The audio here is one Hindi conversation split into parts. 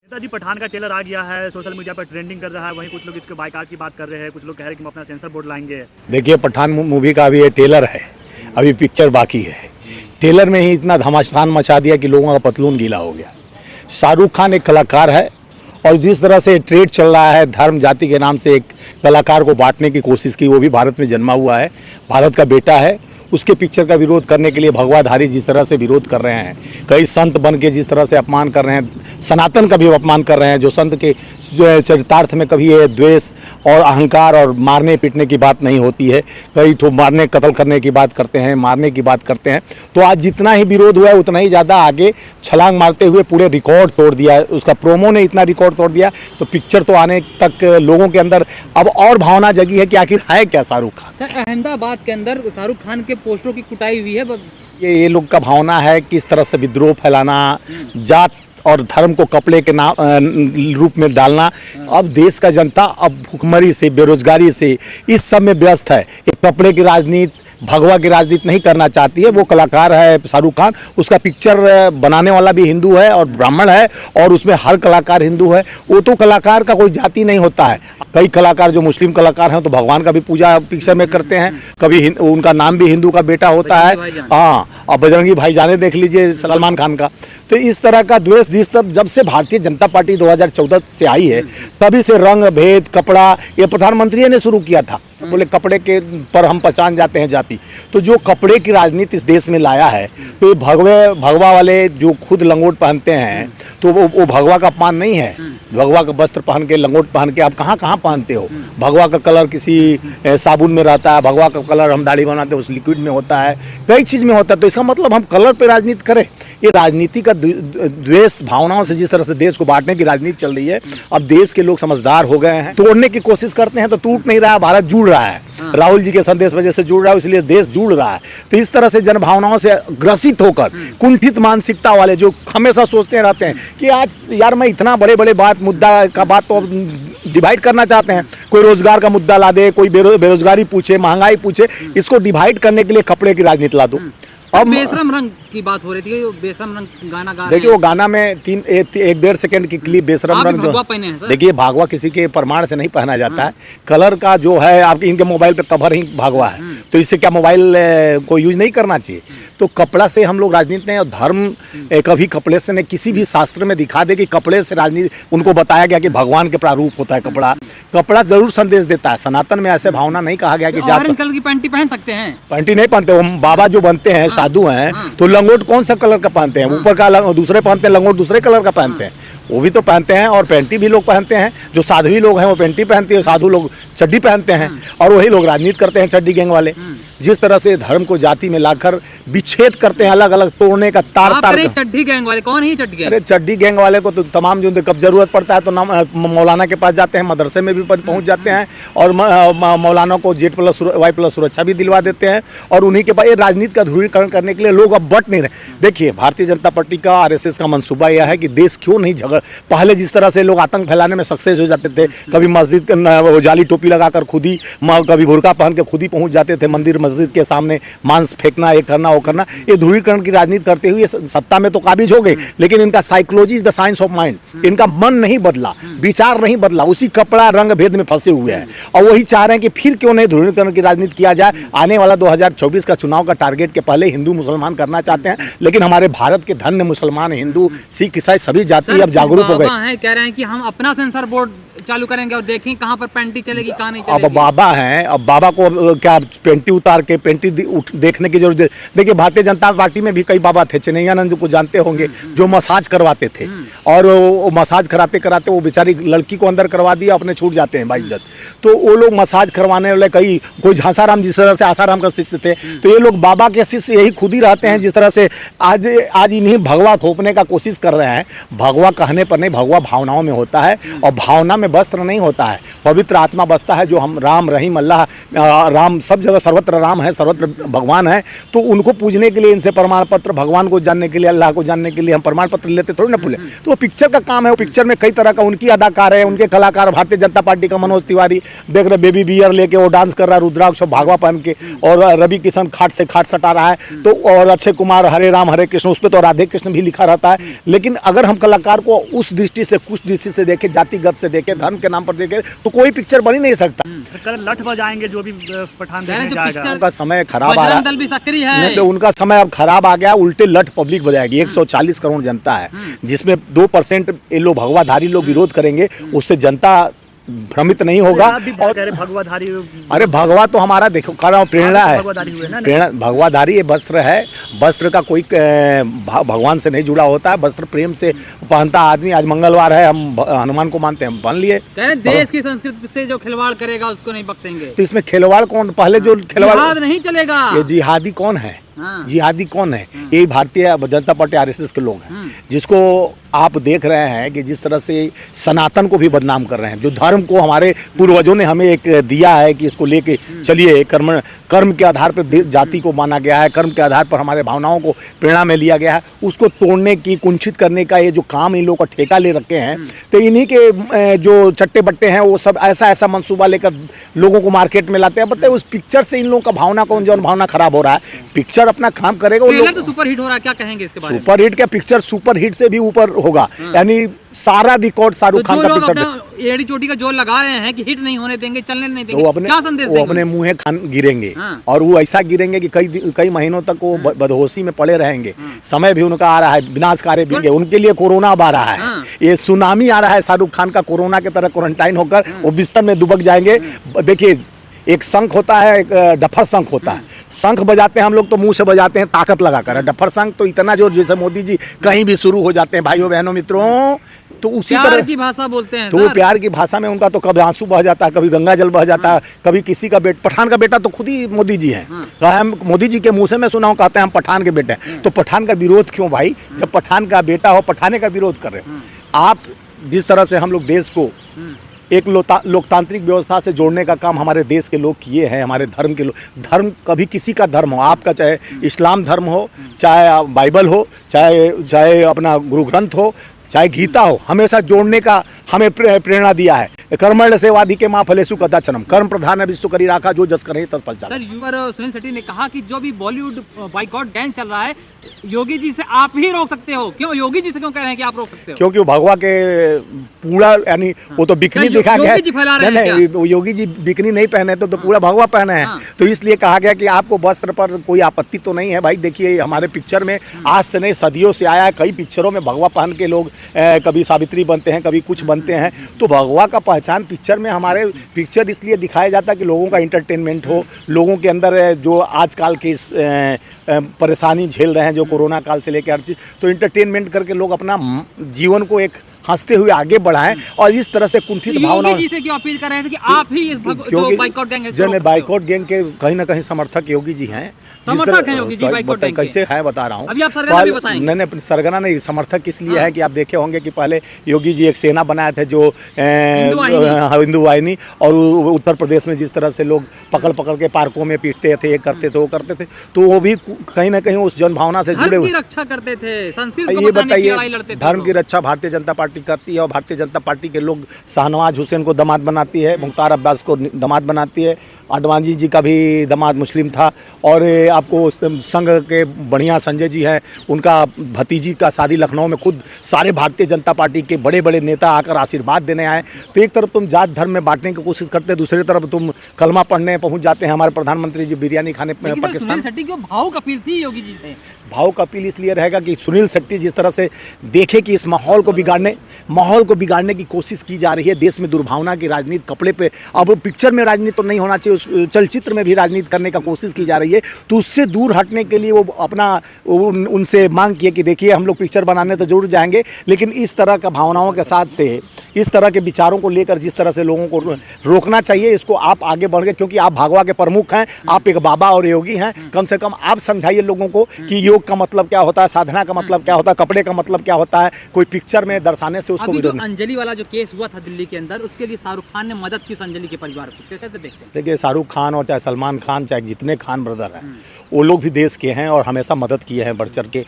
नेताजी पठान का ट्रेलर आ गया है, सोशल मीडिया पर ट्रेंडिंग कर रहा है। वहीं कुछ लोग इसके बायकॉट की बात कर रहे हैं, कुछ लोग कह रहे हैं कि हम अपना सेंसर बोर्ड लाएंगे। देखिए, पठान मूवी का अभी ये ट्रेलर है, अभी पिक्चर बाकी है। ट्रेलर में ही इतना घमासान मचा दिया कि लोगों का पतलून गीला हो गया। शाहरुख खान एक कलाकार है और जिस तरह से ट्रेड चल रहा है, धर्म जाति के नाम से एक कलाकार को बांटने की कोशिश की, वो भी भारत में जन्मा हुआ है, भारत का बेटा है, उसके पिक्चर का विरोध करने के लिए भगवाधारी जिस तरह से विरोध कर रहे हैं, कई संत बन के जिस तरह से अपमान कर रहे हैं, सनातन का भी अपमान कर रहे हैं, जो संत के चरितार्थ में कभी ये द्वेष और अहंकार और मारने पीटने की बात नहीं होती है, कई तो मारने कत्ल करने की बात करते हैं, मारने की बात करते हैं। तो आज जितना ही विरोध हुआ है उतना ही ज़्यादा आगे छलांग मारते हुए पूरे रिकॉर्ड तोड़ दिया। उसका प्रोमो ने इतना रिकॉर्ड तोड़ दिया, तो पिक्चर तो आने तक लोगों के अंदर अब और भावना जगी है कि आखिर है क्या शाहरुख खान। सर, अहमदाबाद के अंदर शाहरुख खान के पोस्टरों की कुटाई हुई है। ये लोग का भावना है कि इस तरह से विद्रोह फैलाना, जात और धर्म को कपड़े के नाम रूप में डालना। अब देश का जनता अब भुखमरी से, बेरोजगारी से, इस सब में व्यस्त है। एक कपड़े की राजनीति, भगवा की राजनीति नहीं करना चाहती है। वो कलाकार है शाहरुख खान, उसका पिक्चर बनाने वाला भी हिंदू है और ब्राह्मण है, और उसमें हर कलाकार हिंदू है। वो तो कलाकार का कोई जाति नहीं होता है। कई कलाकार जो मुस्लिम कलाकार हैं तो भगवान का भी पूजा पिक्चर में करते हैं, कभी उनका नाम भी हिंदू का बेटा होता है। हाँ, और बजरंगी भाईजान देख लीजिए सलमान खान का। तो इस तरह का द्वेष जब से भारतीय जनता पार्टी 2014 से आई है, तभी से रंग भेद, कपड़ा, ये प्रधानमंत्री ने शुरू किया था। बोले कपड़े के पर हम पहचान जाते हैं जाति। तो जो कपड़े की राजनीति इस देश में लाया है, तो ये भगवा वाले जो खुद लंगोट पहनते हैं, तो वो भगवा का अपमान नहीं है। भगवा का वस्त्र पहन के, लंगोट पहन के आप कहाँ कहाँ पहनते हो। भगवा का कलर किसी साबुन में रहता है, भगवा का कलर हम दाढ़ी बनाते हैं उस लिक्विड में होता है, कई चीज़ में होता है। तो इसका मतलब हम कलर पे राजनीति करें? ये राजनीति का द्वेष भावनाओं से जिस तरह से देश को बांटने की राजनीति चल रही है, अब देश के लोग समझदार हो गए हैं, तोड़ने की कोशिश करते हैं तो टूट नहीं रहा है, भारत जुड़ रहा है। राहुल जी के संदेश वजह से जुड़ रहा है, इसलिए देश जुड़ रहा है। तो इस तरह से जन भावनाओं से ग्रसित होकर कुंठित मानसिकता वाले जो हमेशा सोचते रहते हैं कि आज यार मैं इतना बड़े मुद्दा का बात तो डिवाइड करना चाहते हैं, कोई रोजगार का मुद्दा ला दे, कोई बेरोजगारी पूछे, महंगाई पूछे, इसको डिवाइड करने के लिए कपड़े की राजनीति ला दो। अब बेशरम रंग की बात हो रही थी, बेशरम रंग गाना गा रहे हैं। देखिए, वो गाना में एक 1.5 सेकंड की क्लिप बेशरम रंग जो पहने हैं। देखिए, भागवा किसी के प्रमाण से नहीं पहना जाता है। कलर का जो है आपके इनके मोबाइल पे कवर ही भागवा है, तो इससे क्या मोबाइल को यूज नहीं करना चाहिए? तो कपड़ा से हम लोग राजनीति नहीं, और धर्म कभी कपड़े से नहीं। किसी भी शास्त्र में दिखा दे कि कपड़े से राजनीति, उनको बताया गया कि भगवान के प्रारूप होता है कपड़ा। कपड़ा जरूर संदेश देता है। सनातन में ऐसे भावना नहीं कहा गया कि ऑरेंज कलर की पैंटी पहन सकते हैं। पैंटी नहीं पहनते, वो बाबा जो बनते हैं, साधु हैं, तो लंगोट कौन सा कलर का पहनते हैं? ऊपर का दूसरे पहनते हैं, लंगोट दूसरे कलर का पहनते हैं, वो भी तो पहनते हैं। और पैंटी भी लोग पहनते हैं, जो साध्वी लोग हैं वो पैंटी पहनते हैं, साधु लोग चड्डी पहनते हैं, और वही लोग राजनीति करते हैं, चड्डी गैंग वाले। जिस तरह से धर्म को जाति में लाकर विच्छेद करते हैं, अलग अलग तोड़ने का तार चड्डी गैंग वाले कौन है? चड्डी गैंग, अरे चड्डी गैंग वाले को तो तमाम जो कब जरूरत पड़ता है तो मौलाना के पास जाते हैं, मदरसे में भी पहुंच जाते हैं, और मौलाना को Z+Y+ सुरक्षा भी दिलवा देते हैं। और उन्हीं के पास ये राजनीति का ध्रुवीकरण करने के लिए लोग अब बट नहीं रहे। देखिए, भारतीय जनता पार्टी का, RSS का मंसूबा यह है कि देश क्यों नहीं झगड़। पहले जिस तरह से लोग आतंक फैलाने में सक्सेस हो जाते थे, कभी मस्जिद जाली टोपी लगाकर खुद ही, कभी बुर्का पहन के खुद ही पहुंच जाते थे मंदिर मस्जिद के सामने, मांस फेंकना, ये करना वो करना, ये ध्रुवीकरण की राजनीति करते हुए सत्ता में तो काबिज हो गए, लेकिन इनका psychology is the science of mind. इनका मन नहीं बदला, विचार नहीं बदला, उसी कपड़ा रंग भेद में फंसे हुए हैं। और वही चाह रहे हैं कि फिर क्यों नहीं ध्रुवीकरण की राजनीति किया जाए। आने वाला 2024 का चुनाव का टारगेट के पहले हिंदू मुसलमान करना चाहते हैं, लेकिन हमारे भारत के धन्य मुसलमान, हिंदू, सिख, ईसाई सभी जाति अब जागरूक हो गए। कह रहे हैं कि हम अपना सेंसर बोर्ड चालू करेंगे और देखें कहाँ पर पैंटी चलेगी, कहाँ नहीं चलेगी। अब बाबा हैं, अब बाबा को क्या पेंटी उतार के पेंटी देखने की जरूरत है? देखिए, भारतीय जनता पार्टी में भी कई बाबा थे, चिन्नैयानंद को जानते होंगे, जो मसाज करवाते थे, और वो मसाज कराते कराते वो बेचारी लड़की को अंदर करवा दिया, अपने छूट जाते हैं बाइज्जत। तो वो लोग मसाज करवाने वाले कोई झांसाराम जिस तरह से आसाराम का शिष्य थे, तो ये लोग बाबा के शिष्य यही खुद ही रहते हैं। जिस तरह से आज इन्हीं भगवा थोपने का कोशिश कर रहे हैं। भगवा कहने पर नहीं, भगवा भावनाओं में होता है, और भावना में में वस्त्र नहीं होता है, पवित्र आत्मा बसता है। जो हम राम रहीम अल्लाह, राम सब जगह सर्वत्र राम है, सर्वत्र भगवान है, तो उनको पूजने के लिए इनसे प्रमाण पत्र, भगवान को जानने के लिए, अल्लाह को जानने के लिए हम प्रमाण पत्र लेते थोड़ी ना पूले। तो वो पिक्चर का काम है, वो पिक्चर में कई तरह का उनकी अदाकार है, उनके कलाकार, भारतीय जनता पार्टी का मनोज तिवारी देख रहे बेबी बियर लेके वो डांस कर रहा है, रुद्राक्ष भागवा पहन के, और रवि किशन खाट से खाट सटा रहा है, तो और अक्षय कुमार हरे राम हरे कृष्ण, उस पर तो राधे कृष्ण भी लिखा रहता है। लेकिन अगर हम कलाकार को उस दृष्टि से, कुछ दृष्टि से देखें, जातिगत से देखें, धर्म के नाम पर देखें, तो कोई पिक्चर बन ही नहीं सकता। कल लठ बजाएंगे जो भी पठान देखने जाएगा। उनका समय खराब आ रहा दल भी सक्रिय है, है, उनका समय अब खराब आ गया, उल्टे लठ पब्लिक बजाएगी। 140 करोड़ जनता है, जिसमें 2% ये लोग भगवाधारी लोग विरोध करेंगे, उससे जनता भ्रमित नहीं होगा। और भगवाधारी, अरे भगवा तो हमारा देखो प्रेरणा है, प्रेरणा भगवाधारी ये वस्त्र है, वस्त्र का कोई भगवान से नहीं जुड़ा होता है, वस्त्र प्रेम से पहनता आदमी। आज मंगलवार है, हम हनुमान को मानते हैं, पहन लिए। कह रहे देश की संस्कृति से जो खिलवाड़ करेगा उसको नहीं बख्शेंगे। तो इसमें खिलवाड़ कौन, पहले जो खिलवाड़ नहीं चलेगा, ये जिहादी कौन है? जिहादी कौन है? यही भारतीय जनता पार्टी आरएसएस के लोग हैं, जिसको आप देख रहे हैं कि जिस तरह से सनातन को भी बदनाम कर रहे हैं। जो धर्म को हमारे पूर्वजों ने हमें एक दिया है कि इसको लेके चलिए, कर्म के आधार पर जाति को माना गया है, कर्म के आधार पर हमारे भावनाओं को प्रेरणा में लिया गया है, उसको तोड़ने की, कुंठित करने का ये जो काम इन लोगों का ठेका ले रखे हैं, तो इन्हीं के जो चट्टे बट्टे हैं वो सब ऐसा मंसूबा लेकर लोगों को मार्केट में लाते हैं। बताइए उस पिक्चर से इन लोगों का भावना, कौन जो भावना खराब हो रहा है। पिक्चर अपना काम करेगा, ट्रेलर तो सुपर हिट हो रहा है, क्या कहेंगे इसके बारे में? सुपर हिट क्या, पिक्चर सुपर हिट से भी ऊपर होगा, यानी सारा रिकॉर्ड शाहरुख खान का पिक्चर। एड़ी चोटी का जोर लगा रहे हैं कि हिट नहीं होने देंगे, चलने नहीं देंगे, क्या संदेश वो अपने मुंह खान गिरेंगे, और वो ऐसा गिरेंगे कि कई महीनों तक वो बदहोशी में पड़े रहेंगे। समय भी उनका आ रहा है, विनाशकारी भी, उनके लिए कोरोना अब आ रहा है, ये सुनामी आ रहा है शाहरुख खान का, कोरोना की तरह क्वारंटाइन होकर वो बिस्तर में दुबक जाएंगे। देखिए एक शंख होता है, एक डफर शंख होता है। शंख बजाते हैं हम लोग तो मुंह से बजाते हैं ताकत लगाकर, डफर शंख तो इतना जोर, जैसे मोदी जी कहीं भी शुरू हो जाते हैं भाइयों बहनों मित्रों, तो उसी तरह की भाषा बोलते हैं। तो प्यार की भाषा में उनका तो कभी आंसू बह जाता है, कभी गंगा जल बह जाता है, कभी किसी का पठान का बेटा तो खुद ही मोदी जी हैं। हम मोदी जी के मुंह से मैं सुना हूँ, कहते हैं हम पठान के बेटे हैं। तो पठान का विरोध क्यों भाई, जब पठान का बेटा हो, पठाने का विरोध कर रहे हो आप। जिस तरह से हम लोग देश को एक लोकतांत्रिक व्यवस्था से जोड़ने का काम हमारे देश के लोग किए हैं, हमारे धर्म के लोग। धर्म कभी किसी का धर्म हो, आपका चाहे इस्लाम धर्म हो, चाहे बाइबल हो, चाहे अपना गुरु ग्रंथ हो, चाहे गीता हो, हमेशा जोड़ने का हमें प्रेरणा दिया है। कर्मण्य सेवाधिके मां फलेषु कदाचनम, कर्म प्रधान विश्व करी राखा, जो जस करे तस फल चाहे। सर युवर सुनील शेट्टी ने कहा कि जो भी बॉलीवुड बाइकॉट गैंग चल रहा है, योगी जी से आप ही रोक सकते हो। क्यों योगी जी से क्यों कह रहे हैं कि आप रोक सकते हो? क्योंकि वो भगवा के पूरा, यानी वो तो बिकनी दिखा गया, नहीं योगी जी बिकनी नहीं पहने तो पूरा भगवा पहने हैं। तो इसलिए कहा गया कि आपको वस्त्र पर कोई आपत्ति तो नहीं है भाई। देखिए हमारे पिक्चर में आज से नहीं, सदियों से आया है, कई पिक्चरों में भगवा पहन के लोग कभी सावित्री बनते हैं, कभी कुछ बनते हैं। तो भगवा का पहचान पिक्चर में, हमारे पिक्चर इसलिए दिखाया जाता है कि लोगों का इंटरटेनमेंट हो, लोगों के अंदर जो आजकल की परेशानी झेल रहे हैं, जो कोरोना काल से लेकर हर चीज़, तो इंटरटेनमेंट करके लोग अपना जीवन को एक हंसते हुए आगे बढ़ाएं। और इस तरह से कुंठित भावना योगी जी से क्यों अपील कर रहे थे कि आप ही इस बाइकॉट गैंग जो बाइकॉट गैंग के कहीं ना कहीं समर्थक योगी जी हैं। समर्थक हैं योगी जी बाइकॉट गैंग के? कैसे है बता रहा हूँ। अभी आप सरगना भी बताएंगे। नहीं, सरगना नहीं, समर्थक इसलिए है कि आप देखे होंगे कि पहले योगी जी एक सेना बनाए थे जो हिंदू वाहिनी, और उत्तर प्रदेश में जिस तरह से लोग पकड़ के पार्कों में पीटते थे, ये करते थे, वो करते थे, तो वो भी कहीं ना कहीं उस जनभावना से जुड़े हुए रक्षा करते थे, संस्कृति ये बताइए धर्म की रक्षा भारतीय जनता पार्टी करती है, और भारतीय जनता पार्टी के लोग शाहनवाज हुसैन को दामाद बनाती है, मुख्तार अब्बास को दामाद बनाती है, आडवाणी जी का भी दामाद मुस्लिम था, और आपको संघ के बढ़िया संजय जी हैं, उनका भतीजी का शादी लखनऊ में खुद सारे भारतीय जनता पार्टी के बड़े बड़े नेता आकर आशीर्वाद देने आए। तो एक तरफ तुम जात धर्म में बांटने की कोशिश करते हैं, दूसरी तरफ तुम कलमा पढ़ने पहुंच जाते हैं। हमारे प्रधानमंत्री जी बिरयानी खाने पाकिस्तान। सुनील शेट्टी की भावुक अपील थी योगी जी से। भावुक अपील इसलिए रहेगा कि सुनील शेट्टी जिस तरह से देखे कि इस माहौल को बिगाड़ने की कोशिश की जा रही है, देश में दुर्भावना की राजनीति, कपड़े पे, अब पिक्चर में राजनीति तो नहीं होना चाहिए, उस चलचित्र में भी राजनीति करने का कोशिश की जा रही है। तो उससे दूर हटने के लिए वो अपना उनसे मांग की है कि देखिए हम लोग पिक्चर बनाने तो जरूर जाएंगे, लेकिन इस तरह का भावनाओं के साथ से इस तरह के विचारों को लेकर जिस तरह से लोगों को रोकना चाहिए, इसको आप आगे बढ़ गए, क्योंकि आप भागवा के प्रमुख हैं, आप एक बाबा और योगी हैं। कम से कम आप समझाइए लोगों को कि योग का मतलब क्या होता है, साधना का मतलब क्या होता है, कपड़े का मतलब क्या होता है। कोई पिक्चर में दर्शाने से उसको अभी जो विरोध नहीं। अंजलि वाला जो केस हुआ था दिल्ली के अंदर, उसके लिए शाहरुख खान ने मदद की उस अंजलि के परिवार को, कैसे देखते हैं? देखिए, शाहरुख खान और चाहे सलमान खान, चाहे जितने खान ब्रदर हैं, वो लोग भी देश के हैं और हमेशा मदद किए हैं बढ़ चढ़ के।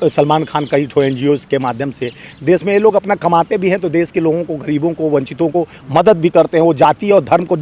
सलमान खान कई ठो NGOs के माध्यम से देश में ये लोग अपना कमाते भी हैं, तो देश के लोगों को, गरीबों को, वंचितों को मदद भी करते हैं। वो जाति और धर्म को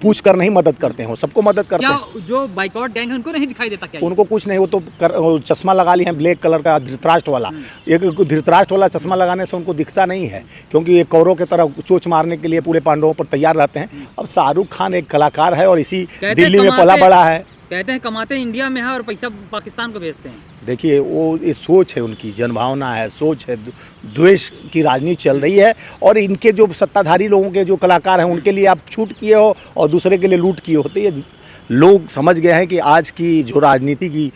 पूछ कर नहीं मदद करते हैं, वो सबको मदद करते हैं। क्या जो बाइकॉट गैंग है उनको नहीं दिखाई देता क्या? उनको कुछ नहीं, वो तो वो चश्मा लगा लिए हैं ब्लैक कलर का, धृतराष्ट्र वाला। एक धृतराष्ट्र वाला चश्मा लगाने से उनको दिखता नहीं है, क्योंकि ये कौरों की तरह चोच मारने के लिए पूरे पांडवों पर तैयार रहते हैं। अब शाहरुख खान एक कलाकार है और इसी दिल्ली में पला बड़ा है। कहते हैं कमाते इंडिया में है और पैसा पाकिस्तान को भेजते हैं। देखिए, वो ये सोच है उनकी, जनभावना है, सोच है, द्वेष की राजनीति चल रही है। और इनके जो सत्ताधारी लोगों के जो कलाकार हैं, उनके लिए आप छूट किए हो और दूसरे के लिए लूट किए होते। ये लोग समझ गए हैं कि आज की जो राजनीति की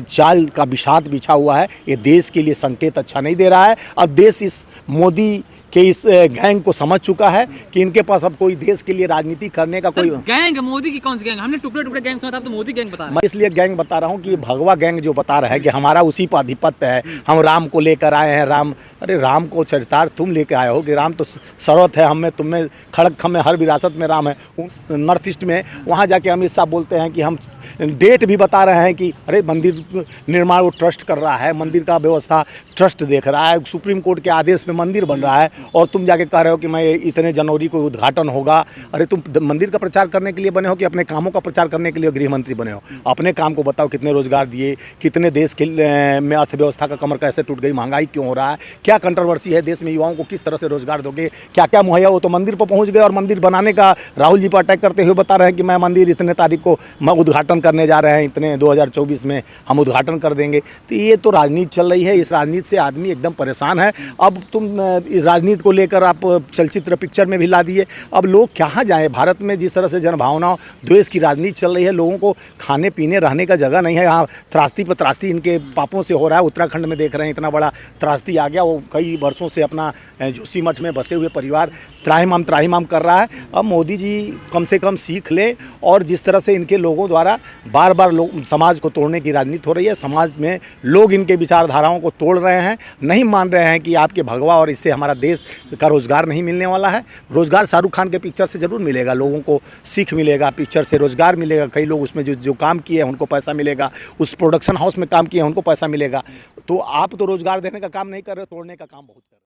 चाल का बिछात बिछा हुआ है, ये देश के लिए संकेत अच्छा नहीं दे रहा है। अब देश इस मोदी कि इस गैंग को समझ चुका है कि इनके पास अब कोई देश के लिए राजनीति करने का कोई गैंग। मोदी की कौन सी गैंग? हमने टुकड़े टुकड़े गैंग सुना था, तो मोदी गैंग बता रहा है। मैं इसलिए गैंग बता रहा हूँ कि भगवा गैंग जो बता रहा है कि हमारा उसी पर आधिपत्य है, हम राम को लेकर आए हैं। राम, अरे राम को चरितार्थ तुम लेकर आए हो कि राम तो सर्वत है, हमें तुम्हें खड़क खम में हर विरासत में राम है। नॉर्थ ईस्ट में वहाँ जाके अमित शाह बोलते हैं कि हम डेट भी बता रहे हैं कि अरे मंदिर निर्माण वो ट्रस्ट कर रहा है, मंदिर का व्यवस्था ट्रस्ट देख रहा है, सुप्रीम कोर्ट के आदेश में मंदिर बन रहा है, और तुम जाके कह रहे हो कि मैं इतने जनवरी को उद्घाटन होगा। अरे तुम मंदिर का प्रचार करने के लिए बने हो कि अपने कामों का प्रचार करने के लिए गृह मंत्री बने हो? अपने काम को बताओ, कितने रोजगार दिए, कितने देश के में अर्थव्यवस्था का कमर कैसे टूट गई, महंगाई क्यों हो रहा है, क्या कंट्रोवर्सी है देश में, युवाओं को किस तरह से रोजगार दोगे, क्या क्या मुहैया। वो तो मंदिर पर पहुंच गए और मंदिर बनाने का राहुल जी पर अटैक करते हुए बता रहे हैं कि मैं मंदिर इतने तारीख को मैं उद्घाटन करने जा रहे हैं, इतने 2024 में हम उद्घाटन कर देंगे। तो ये तो राजनीति चल रही है, इस राजनीति से आदमी एकदम परेशान है। अब तुम इस राजनीति को लेकर आप चलचित्र पिक्चर में भी ला दिए। अब लोग कहाँ जाएं? भारत में जिस तरह से जनभावना द्वेष की राजनीति चल रही है, लोगों को खाने पीने रहने का जगह नहीं है। यहाँ त्रासदी पर त्रासदी इनके पापों से हो रहा है। उत्तराखंड में देख रहे हैं, इतना बड़ा त्रासदी आ गया। वो कई वर्षों से अपना जोशीमठ में बसे हुए परिवार त्राहिमाम कर रहा है। अब मोदी जी कम से कम सीख लें, और जिस तरह से इनके लोगों द्वारा बार बार समाज को तोड़ने की राजनीति हो रही है, समाज में लोग इनके विचारधाराओं को तोड़ रहे हैं, नहीं मान रहे हैं कि आपके भगवा और इससे हमारा देश का रोजगार नहीं मिलने वाला है। रोजगार शाहरुख खान के पिक्चर से जरूर मिलेगा, लोगों को सीख मिलेगा, पिक्चर से रोजगार मिलेगा। कई लोग उसमें जो काम किए हैं उनको पैसा मिलेगा, उस प्रोडक्शन हाउस में काम किए हैं उनको पैसा मिलेगा। तो आप तो रोजगार देने का काम नहीं कर रहे, तोड़ने का काम बहुत कर रहे हैं।